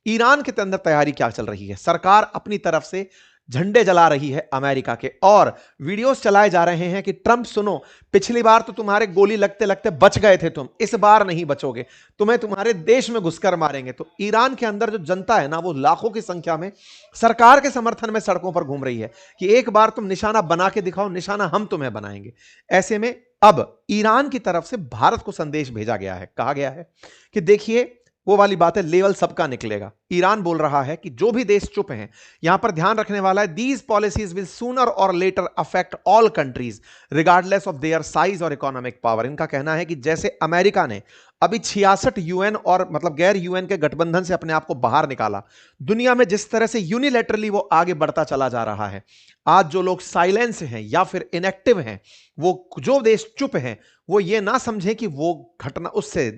Iran के अंदर तैयारी क्या चल रही है? सरकार अपनी तरफ से झंडे जला रही है अमेरिका के, और वीडियोस चलाए जा रहे हैं कि ट्रंप सुनो, पिछली बार तो तुम्हारे गोली लगते लगते बच गए थे, तुम इस बार नहीं बचोगे, तुम्हें तुम्हारे देश में घुसकर मारेंगे। तो ईरान के अंदर जो जनता है ना, वो लाखों की संख्या में सरकार के समर्थन में सड़कों पर घूम रही है कि एक बार तुम निशाना बना के दिखाओ, निशाना हम तुम्हें बनाएंगे। ऐसे में अब ईरान की तरफ से भारत को संदेश भेजा गया है, कहा गया है कि देखिए वो वाली बात है, लेवल सबका निकलेगा। ईरान बोल रहा है कि जो भी देश चुप हैं, यहां पर ध्यान रखने वाला है, दीज पॉलिसीज विल सूनर और later affect all countries regardless of their size और इकोनॉमिक पावर। इनका कहना है कि जैसे अमेरिका ने अभी 66 यूएन और मतलब गैर यूएन के गठबंधन से अपने आप को बाहर निकाला, दुनिया में जिस तरह से यूनिलैटरली वो आगे बढ़ता चला जा रहा है, आज जो लोग साइलेंस हैं या फिर इनएक्टिव हैं, वो जो देश चुप हैं, वो ये ना समझें कि वो घटना उससे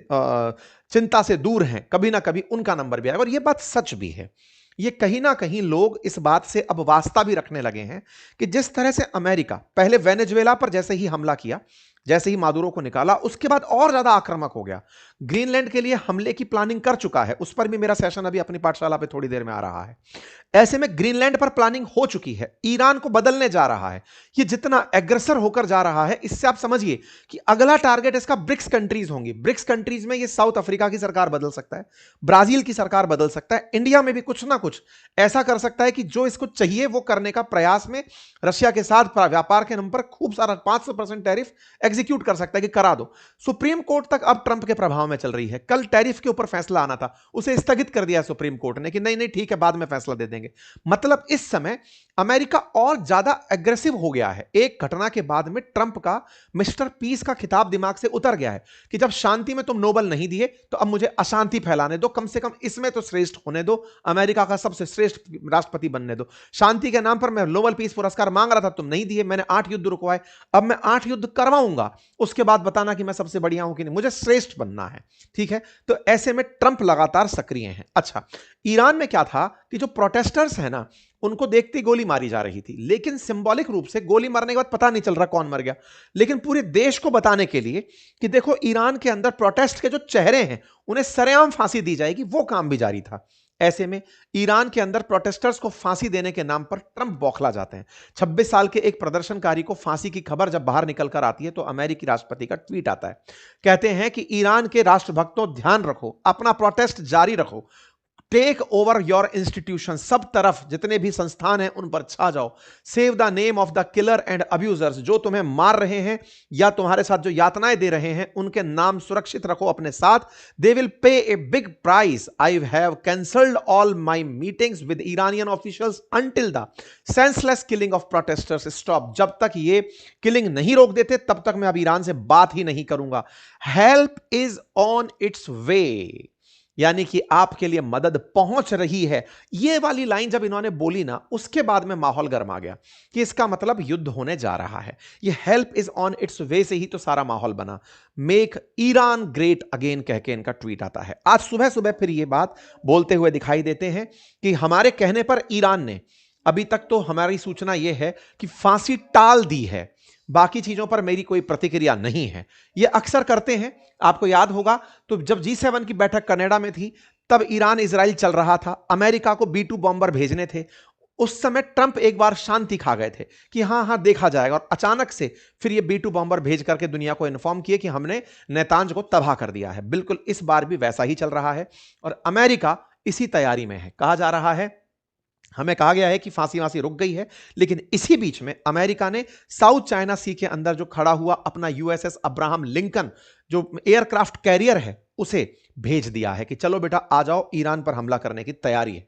चिंता से दूर हैं, कभी ना कभी उनका नंबर भी आएगा। और ये बात सच भी है। ये कहीं ना कहीं लोग इस बात से अब वास्ता भी रखने लगे हैं कि जिस तरह से अमेरिका पहले वेनेजुएला पर जैसे ही हमला किया, जैसे ही मादुरो को निकाला, उसके बाद और ज्यादा आक्रामक हो गया, ग्रीनलैंड के लिए हमले की प्लानिंग कर चुका है। उस पर भी मेरा सेशन अभी अपनी पाठशाला पे थोड़ी देर में आ रहा है। ऐसे में ग्रीनलैंड पर प्लानिंग हो चुकी है, ईरान को बदलने जा रहा है। ये जितना एग्रेसर होकर जा रहा है, इससे आप समझिए कि अगला टारगेट इसका ब्रिक्स कंट्रीज होंगी। ब्रिक्स कंट्रीज में ये साउथ अफ्रीका की सरकार बदल सकता है, ब्राजील की सरकार बदल सकता है, इंडिया में भी कुछ ना कुछ ऐसा कर सकता है कि जो इसको चाहिए वो करने का प्रयास में रशिया के साथ व्यापार के नाम पर खूब सारा 500% टैरिफ एग्जीक्यूट कर सकता है कि करा दो। सुप्रीम कोर्ट तक अब ट्रंप के प्रभाव में चल रही है। कल टैरिफ के ऊपर फैसला आना था, उसे स्थगित कर दिया सुप्रीम कोर्ट ने कि नहीं नहीं ठीक है, बाद में फैसला दे देंगे। मतलब इस समय अमेरिका और ज्यादा एग्रेसिव हो गया है। एक घटना के बाद में ट्रंप का मिस्टर पीस का खिताब दिमाग से उतर गया है कि जब शांति में तुम नोबेल नहीं दिए तो अब मुझे अशांति फैलाने दो, कम से कम इसमें तो श्रेष्ठ होने दो, अमेरिका का सबसे श्रेष्ठ राष्ट्रपति बनने दो। शांति के नाम पर मैं नोबेल पीस पुरस्कार मांग रहा था, तुम नहीं दिए, मैंने 8 युद्ध रुकवाए, अब मैं 8 युद्ध करवाऊंगा, उसके बाद बताना कि मैं सबसे बढ़िया हूं कि नहीं, मुझे श्रेष्ठ बनना है। ठीक है, तो ऐसे में ट्रंप लगातार सक्रिय हैं। अच्छा, ईरान में क्या था कि जो प्रोटेस्टर्स हैं ना, उनको देखते ही गोली मारी जा रही थी, लेकिन सिंबॉलिक रूप से गोली मारने के बाद पता नहीं चल रहा कौन मर गया, लेकिन पूरे देश को बताने के लिए कि देखो ईरान के अंदर प्रोटेस्ट के जो चेहरे हैं उन्हें सरेआम फांसी दी जाएगी, वो काम भी जारी था। ऐसे में ईरान के अंदर प्रोटेस्टर्स को फांसी देने के नाम पर ट्रंप बौखला जाते हैं। 26 साल के एक प्रदर्शनकारी को फांसी की खबर जब बाहर निकल कर आती है तो अमेरिकी राष्ट्रपति का ट्वीट आता है, कहते हैं कि ईरान के राष्ट्रभक्तों ध्यान रखो, अपना प्रोटेस्ट जारी रखो, टेक ओवर योर इंस्टीट्यूशन, सब तरफ जितने भी संस्थान हैं उन पर छा जाओ, save the name of the killer and abusers, जो तुम्हें मार रहे हैं या तुम्हारे साथ जो यातनाएं दे रहे हैं उनके नाम सुरक्षित रखो अपने साथ। They will pay a big price, I have cancelled all my meetings with Iranian officials until the senseless killing of protesters stop, जब तक ये किलिंग नहीं रोक देते तब तक मैं अब ईरान से बात ही नहीं करूंगा। हेल्प इज ऑन इट्स वे, यानी कि आपके लिए मदद पहुंच रही है। यह वाली लाइन जब इन्होंने बोली ना, उसके बाद में माहौल गर्मा गया कि इसका मतलब युद्ध होने जा रहा है। यह हेल्प इज ऑन इट्स वे से ही तो सारा माहौल बना। मेक ईरान ग्रेट अगेन कह के इनका ट्वीट आता है। आज सुबह सुबह फिर यह बात बोलते हुए दिखाई देते हैं कि हमारे कहने पर ईरान ने, अभी तक तो हमारी सूचना यह है कि फांसी टाल दी है, बाकी चीजों पर मेरी कोई प्रतिक्रिया नहीं है। ये अक्सर करते हैं, आपको याद होगा तो जब G7 की बैठक कनाडा में थी तब ईरान इजराइल चल रहा था, अमेरिका को B2 बॉम्बर भेजने थे, उस समय ट्रंप एक बार शांति खा गए थे कि हां हां देखा जाएगा, और अचानक से फिर ये B2 बॉम्बर भेज करके दुनिया को इन्फॉर्म किए कि हमने नेतांज को तबाह कर दिया है। बिल्कुल इस बार भी वैसा ही चल रहा है और अमेरिका इसी तैयारी में है। कहा जा रहा है, हमें कहा गया है कि फांसी वांसी रुक गई है, लेकिन इसी बीच में अमेरिका ने साउथ चाइना सी के अंदर जो खड़ा हुआ अपना USS अब्राहम लिंकन जो एयरक्राफ्ट कैरियर है उसे भेज दिया है कि चलो बेटा आ जाओ, ईरान पर हमला करने की तैयारी है।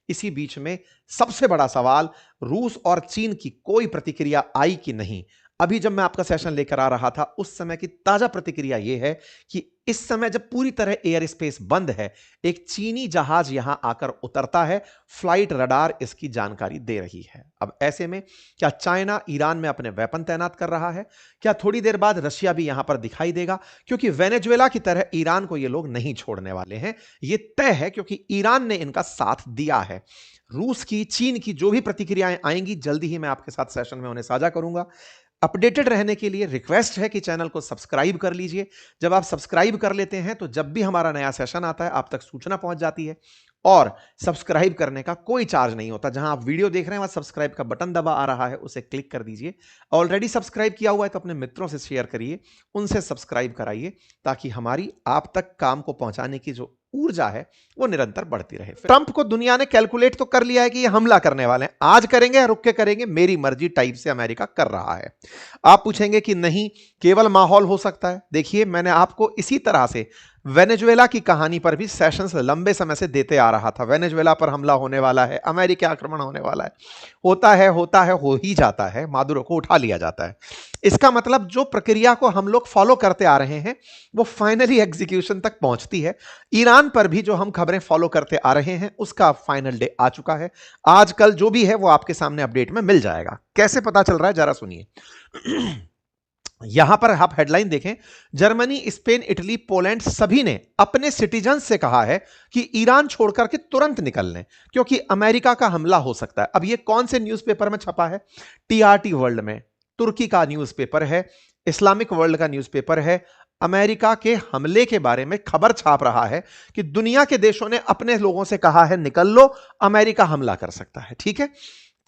इसी बीच में सबसे बड़ा सवाल, रूस और चीन की कोई प्रतिक्रिया आई कि नहीं। अभी जब मैं आपका सेशन लेकर आ रहा था उस समय की ताजा प्रतिक्रिया यह है कि इस समय जब पूरी तरह एयर स्पेस बंद है, एक चीनी जहाज यहां आकर उतरता है, फ्लाइट रडार इसकी जानकारी दे रही है। अब ऐसे में क्या चाइना ईरान में अपने वेपन तैनात कर रहा है? क्या थोड़ी देर बाद रशिया भी यहां पर दिखाई देगा? क्योंकि वेनेजुएला की तरह ईरान को ये लोग नहीं छोड़ने वाले हैं, ये तय है, क्योंकि ईरान ने इनका साथ दिया है। रूस की, चीन की जो भी प्रतिक्रियाएं आएंगी जल्दी ही मैं आपके साथ सेशन में उन्हें साझा करूंगा। अपडेटेड रहने के लिए रिक्वेस्ट है कि चैनल को सब्सक्राइब कर लीजिए। जब आप सब्सक्राइब कर लेते हैं तो जब भी हमारा नया सेशन आता है आप तक सूचना पहुंच जाती है। और सब्सक्राइब करने का कोई चार्ज नहीं होता। जहां आप वीडियो देख रहे हैं वहां सब्सक्राइब का बटन दबा आ रहा है, उसे क्लिक कर दीजिए। ऑलरेडी सब्सक्राइब किया हुआ है तो अपने मित्रों से शेयर करिए, उनसे सब्सक्राइब कराइए, ताकि हमारी आप तक काम को पहुंचाने की जो ऊर्जा है वो निरंतर बढ़ती रहे। ट्रंप को दुनिया ने कैलकुलेट तो कर लिया है कि ये हमला करने वाले हैं, आज करेंगे या रुक के करेंगे मेरी मर्जी टाइप से अमेरिका कर रहा है। आप पूछेंगे कि नहीं, केवल माहौल हो सकता है। देखिए, मैंने आपको इसी तरह से वेनेजुएला की कहानी पर भी सेशंस लंबे समय से देते आ रहा था। वेनेजुएला पर हमला होने वाला है, अमेरिकी आक्रमण होने वाला है, होता है, हो ही जाता है, मादुरो को उठा लिया जाता है। इसका मतलब जो प्रक्रिया को हम लोग फॉलो करते आ रहे हैं वो फाइनली एग्जीक्यूशन तक पहुंचती है। ईरान पर भी जो हम खबरें फॉलो करते आ रहे हैं उसका फाइनल डे आ चुका है। आजकल जो भी है वो आपके सामने अपडेट में मिल जाएगा। कैसे पता चल रहा है जरा सुनिए। यहां पर आप हेडलाइन देखें, जर्मनी, स्पेन, इटली, पोलैंड सभी ने अपने सिटीजन से कहा है कि ईरान छोड़कर के तुरंत निकल लें, क्योंकि अमेरिका का हमला हो सकता है। अब यह कौन से न्यूज़पेपर में छपा है? टीआरटी वर्ल्ड में, तुर्की का न्यूज़पेपर है, इस्लामिक वर्ल्ड का न्यूज़पेपर है। अमेरिका के हमले के बारे में खबर छाप रहा है कि दुनिया के देशों ने अपने लोगों से कहा है निकल लो, अमेरिका हमला कर सकता है। ठीक है,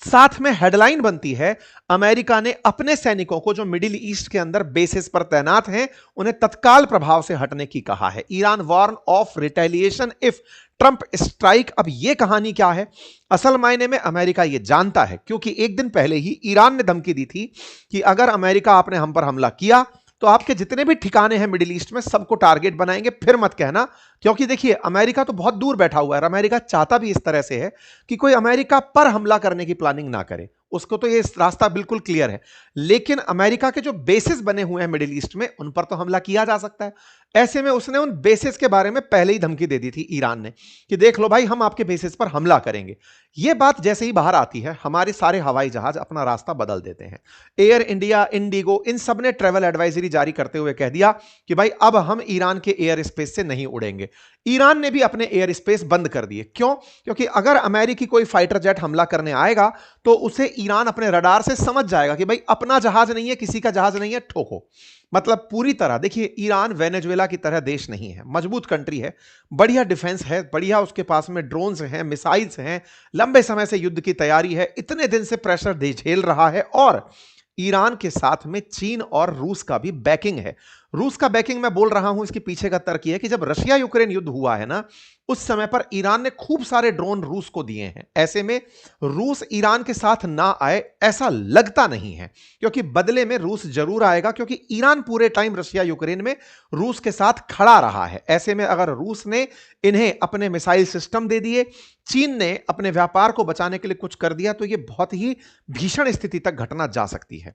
साथ में हेडलाइन बनती है, अमेरिका ने अपने सैनिकों को जो मिडिल ईस्ट के अंदर बेसिस पर तैनात हैं उन्हें तत्काल प्रभाव से हटने की कहा है। Iran warn of retaliation if Trump strike. अब यह कहानी क्या है? असल मायने में अमेरिका यह जानता है, क्योंकि एक दिन पहले ही ईरान ने धमकी दी थी कि अगर अमेरिका आपने हम पर हमला किया तो आपके जितने भी ठिकाने हैं मिडिल ईस्ट में सबको टारगेट बनाएंगे, फिर मत कहना। क्योंकि देखिए, अमेरिका तो बहुत दूर बैठा हुआ है और अमेरिका चाहता भी इस तरह से है कि कोई अमेरिका पर हमला करने की प्लानिंग ना करे। उसको तो ये रास्ता बिल्कुल क्लियर है, लेकिन अमेरिका के जो बेसिस बने हुए हैं मिडिल ईस्ट में उन पर तो हमला किया जा सकता है। ऐसे में उसने उन बेसिस के बारे में पहले ही धमकी दे दी थी ईरान ने कि देख लो भाई, हम आपके बेसिस पर हमला करेंगे। यह बात जैसे ही बाहर आती है, हमारे सारे हवाई जहाज अपना रास्ता बदल देते हैं। एयर इंडिया, इंडिगो, इन सब ने ट्रैवल एडवाइजरी जारी करते हुए कह दिया कि भाई अब हम ईरान के एयर स्पेस से नहीं उड़ेंगे। ईरान ने भी अपने एयर स्पेस बंद कर दिए। क्यों? क्योंकि अगर अमेरिकी कोई फाइटर जेट हमला करने आएगा तो उसे ईरान अपने रडार से समझ जाएगा कि भाई अपना जहाज नहीं है, किसी का जहाज नहीं है, ठोको। मतलब पूरी तरह देखिए, ईरान वेनेजुएला की तरह देश नहीं है, मजबूत कंट्री है, बढ़िया डिफेंस है, बढ़िया उसके पास में ड्रोन्स हैं, मिसाइल्स हैं, लंबे समय से युद्ध की तैयारी है, इतने दिन से प्रेशर दे झेल रहा है। और ईरान के साथ में चीन और रूस का भी बैकिंग है। रूस का बैकिंग मैं बोल रहा हूं, इसके पीछे का तर्क यह है कि जब रशिया यूक्रेन युद्ध हुआ है ना, उस समय पर ईरान ने खूब सारे ड्रोन रूस को दिए हैं। ऐसे में रूस ईरान के साथ ना आए ऐसा लगता नहीं है, क्योंकि बदले में रूस जरूर आएगा, क्योंकि ईरान पूरे टाइम रशिया यूक्रेन में रूस के साथ खड़ा रहा है। ऐसे में अगर रूस ने इन्हें अपने मिसाइल सिस्टम दे दिए, चीन ने अपने व्यापार को बचाने के लिए कुछ कर दिया, तो यह बहुत ही भीषण स्थिति तक घटना जा सकती है।